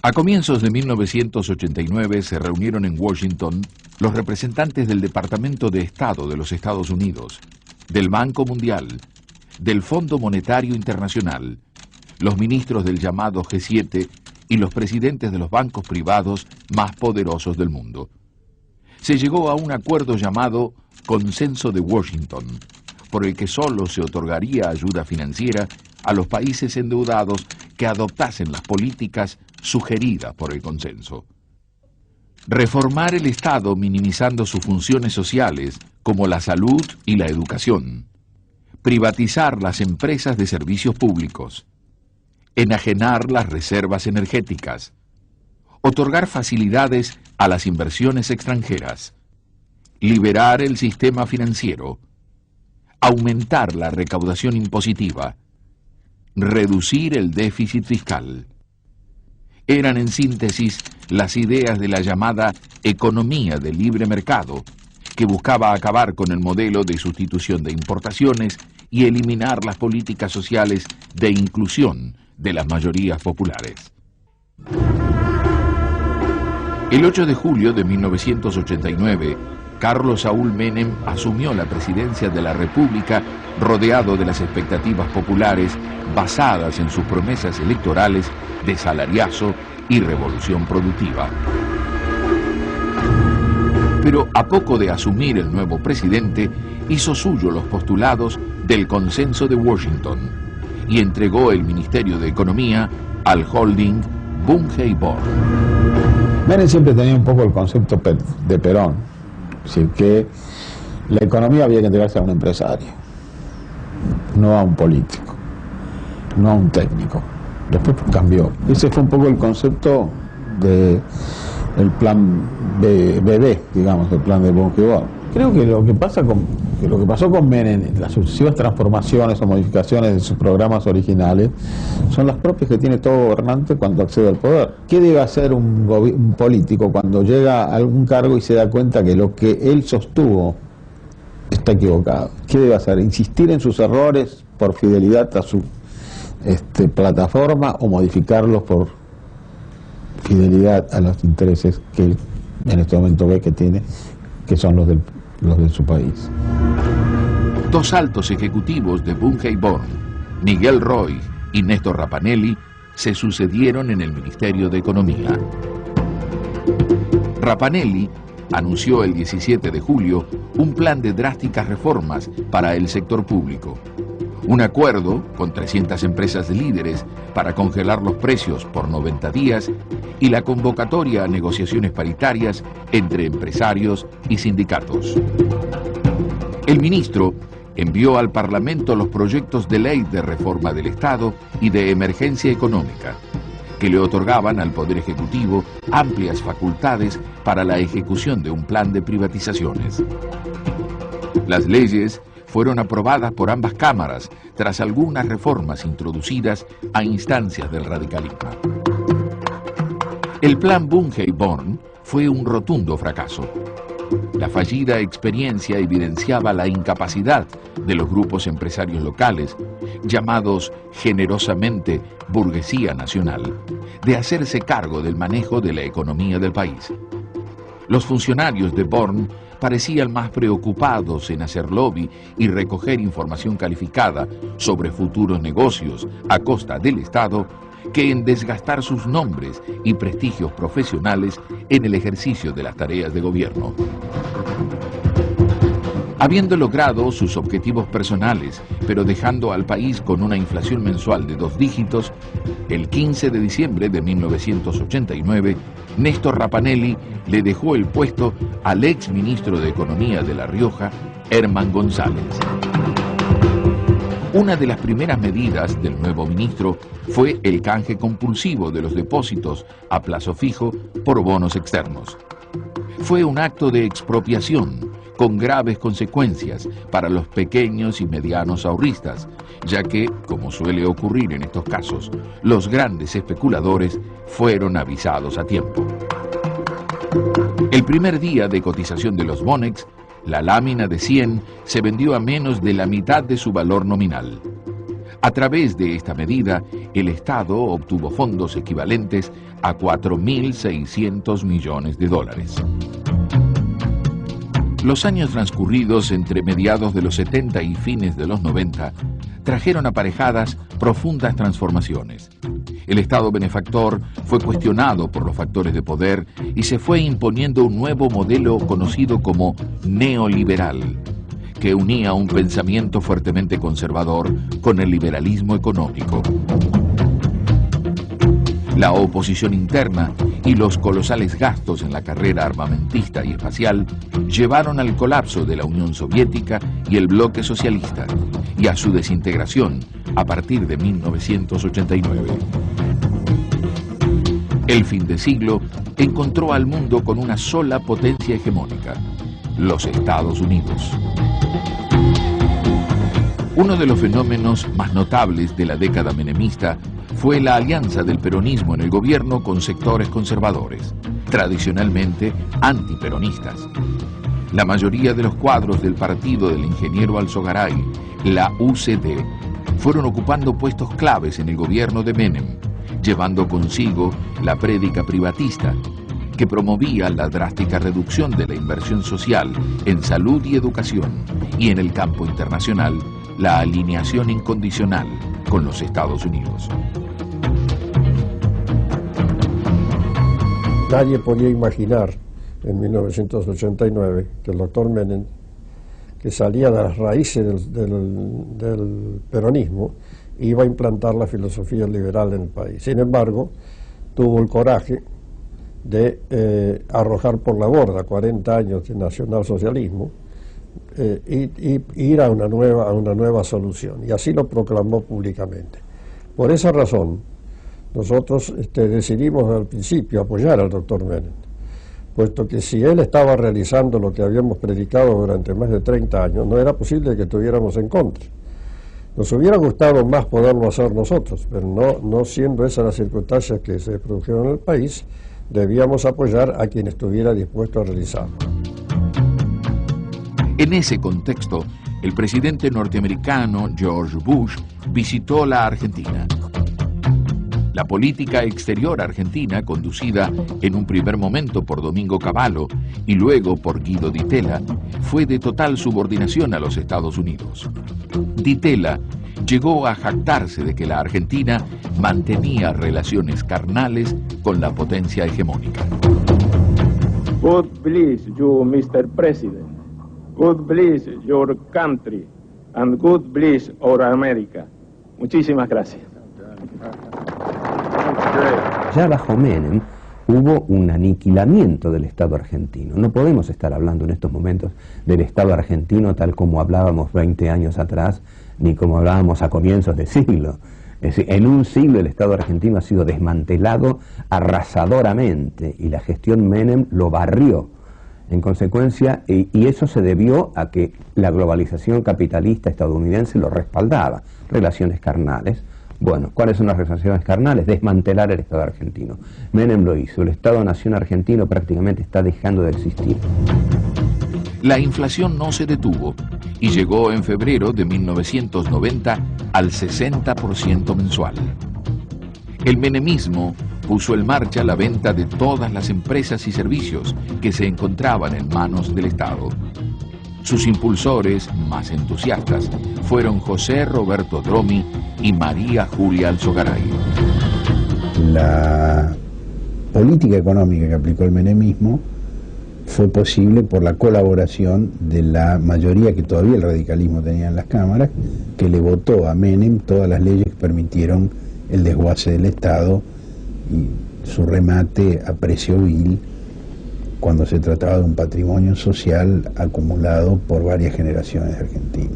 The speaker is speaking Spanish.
A comienzos de 1989 se reunieron en Washington los representantes del Departamento de Estado de los Estados Unidos, del Banco Mundial, del Fondo Monetario Internacional, los ministros del llamado G7 y los presidentes de los bancos privados más poderosos del mundo. Se llegó a un acuerdo llamado Consenso de Washington, por el que solo se otorgaría ayuda financiera a los países endeudados que adoptasen las políticas sugeridas por el consenso. Reformar el Estado minimizando sus funciones sociales, como la salud y la educación. Privatizar las empresas de servicios públicos. Enajenar las reservas energéticas. Otorgar facilidades a las inversiones extranjeras. Liberar el sistema financiero. Aumentar la recaudación impositiva. Reducir el déficit fiscal. Eran en síntesis las ideas de la llamada economía de libre mercado, que buscaba acabar con el modelo de sustitución de importaciones y eliminar las políticas sociales de inclusión de las mayorías populares. El 8 de julio de 1989, Carlos Saúl Menem asumió la presidencia de la República rodeado de las expectativas populares basadas en sus promesas electorales de salariazo y revolución productiva. Pero a poco de asumir el nuevo presidente, hizo suyo los postulados del Consenso de Washington y entregó el Ministerio de Economía al holding Bunge Born. Menem siempre tenía un poco el concepto de Perón, es decir, que la economía había que entregarse a un empresario, no a un político, no a un técnico. Después cambió. Ese fue un poco el concepto del plan BB, digamos, el plan de Bunge Born. Creo que lo que pasó con Menem, las sucesivas transformaciones o modificaciones de sus programas originales, son las propias que tiene todo gobernante cuando accede al poder. ¿Qué debe hacer un político cuando llega a algún cargo y se da cuenta que lo que él sostuvo está equivocado? ¿Qué debe hacer? ¿Insistir en sus errores por fidelidad a su plataforma o modificarlos por fidelidad a los intereses que él en este momento ve que tiene, que son los de su país? Dos altos ejecutivos de Bunge Born, Miguel Roy y Néstor Rapanelli, se sucedieron en el Ministerio de Economía. Rapanelli anunció el 17 de julio un plan de drásticas reformas para el sector público. Un acuerdo con 300 empresas líderes para congelar los precios por 90 días y la convocatoria a negociaciones paritarias entre empresarios y sindicatos. El ministro envió al Parlamento los proyectos de ley de reforma del Estado y de emergencia económica, que le otorgaban al Poder Ejecutivo amplias facultades para la ejecución de un plan de privatizaciones. Las leyes fueron aprobadas por ambas cámaras tras algunas reformas introducidas a instancias del radicalismo. El plan Bunge Born fue un rotundo fracaso. La fallida experiencia evidenciaba la incapacidad de los grupos empresarios locales, llamados generosamente burguesía nacional, de hacerse cargo del manejo de la economía del país. Los funcionarios de Born parecían más preocupados en hacer lobby y recoger información calificada sobre futuros negocios a costa del Estado que en desgastar sus nombres y prestigios profesionales en el ejercicio de las tareas de gobierno. Habiendo logrado sus objetivos personales, pero dejando al país con una inflación mensual de 2 dígitos, el 15 de diciembre de 1989, Néstor Rapanelli le dejó el puesto al ex ministro de Economía de La Rioja, Herman González. Una de las primeras medidas del nuevo ministro fue el canje compulsivo de los depósitos a plazo fijo por bonos externos. Fue un acto de expropiación con graves consecuencias para los pequeños y medianos ahorristas, ya que, como suele ocurrir en estos casos, los grandes especuladores fueron avisados a tiempo. El primer día de cotización de los Bonex, la lámina de 100 se vendió a menos de la mitad de su valor nominal. A través de esta medida, el Estado obtuvo fondos equivalentes a 4.600 millones de dólares. Los años transcurridos entre mediados de los 70 y fines de los 90 trajeron aparejadas profundas transformaciones. El Estado benefactor fue cuestionado por los factores de poder y se fue imponiendo un nuevo modelo conocido como neoliberal, que unía un pensamiento fuertemente conservador con el liberalismo económico. La oposición interna y los colosales gastos en la carrera armamentista y espacial llevaron al colapso de la Unión Soviética y el bloque socialista, y a su desintegración a partir de 1989. El fin de siglo encontró al mundo con una sola potencia hegemónica, los Estados Unidos. Uno de los fenómenos más notables de la década menemista fue la alianza del peronismo en el gobierno con sectores conservadores, tradicionalmente antiperonistas. La mayoría de los cuadros del partido del ingeniero Alzogaray, la UCD, fueron ocupando puestos claves en el gobierno de Menem, llevando consigo la prédica privatista, que promovía la drástica reducción de la inversión social en salud y educación, y en el campo internacional, la alineación incondicional con los Estados Unidos. Nadie podía imaginar en 1989 que el doctor Menem, que salía de las raíces del peronismo, iba a implantar la filosofía liberal en el país. Sin embargo, tuvo el coraje de arrojar por la borda 40 años de nacionalsocialismo y ir a una nueva solución. Y así lo proclamó públicamente. Por esa razón, nosotros decidimos al principio apoyar al doctor Menem, puesto que si él estaba realizando lo que habíamos predicado durante más de 30 años, no era posible que estuviéramos en contra. Nos hubiera gustado más poderlo hacer nosotros, pero no siendo esas las circunstancias que se produjeron en el país, debíamos apoyar a quien estuviera dispuesto a realizarlo. En ese contexto, el presidente norteamericano George Bush visitó la Argentina. La política exterior argentina, conducida en un primer momento por Domingo Cavallo y luego por Guido Di Tella, fue de total subordinación a los Estados Unidos. Di Tella llegó a jactarse de que la Argentina mantenía relaciones carnales con la potencia hegemónica. God bless you, Mr. President. God bless your country. And God bless our America. Muchísimas gracias. Ya bajo Menem hubo un aniquilamiento del Estado argentino. No podemos estar hablando en estos momentos del Estado argentino tal como hablábamos 20 años atrás, ni como hablábamos a comienzos de siglo. Es decir, en un siglo el Estado argentino ha sido desmantelado arrasadoramente y la gestión Menem lo barrió. En consecuencia, y eso se debió a que la globalización capitalista estadounidense lo respaldaba. Relaciones carnales. Bueno, ¿cuáles son las relaciones carnales? Desmantelar el Estado argentino. Menem lo hizo. El Estado-nación argentino prácticamente está dejando de existir. La inflación no se detuvo y llegó en febrero de 1990 al 60% mensual. El menemismo puso en marcha la venta de todas las empresas y servicios que se encontraban en manos del Estado. Sus impulsores más entusiastas fueron José Roberto Dromi y María Julia Alzogaray. La política económica que aplicó el menemismo fue posible por la colaboración de la mayoría que todavía el radicalismo tenía en las cámaras, que le votó a Menem todas las leyes que permitieron el desguace del Estado y su remate a precio vil cuando se trataba de un patrimonio social acumulado por varias generaciones de argentinos.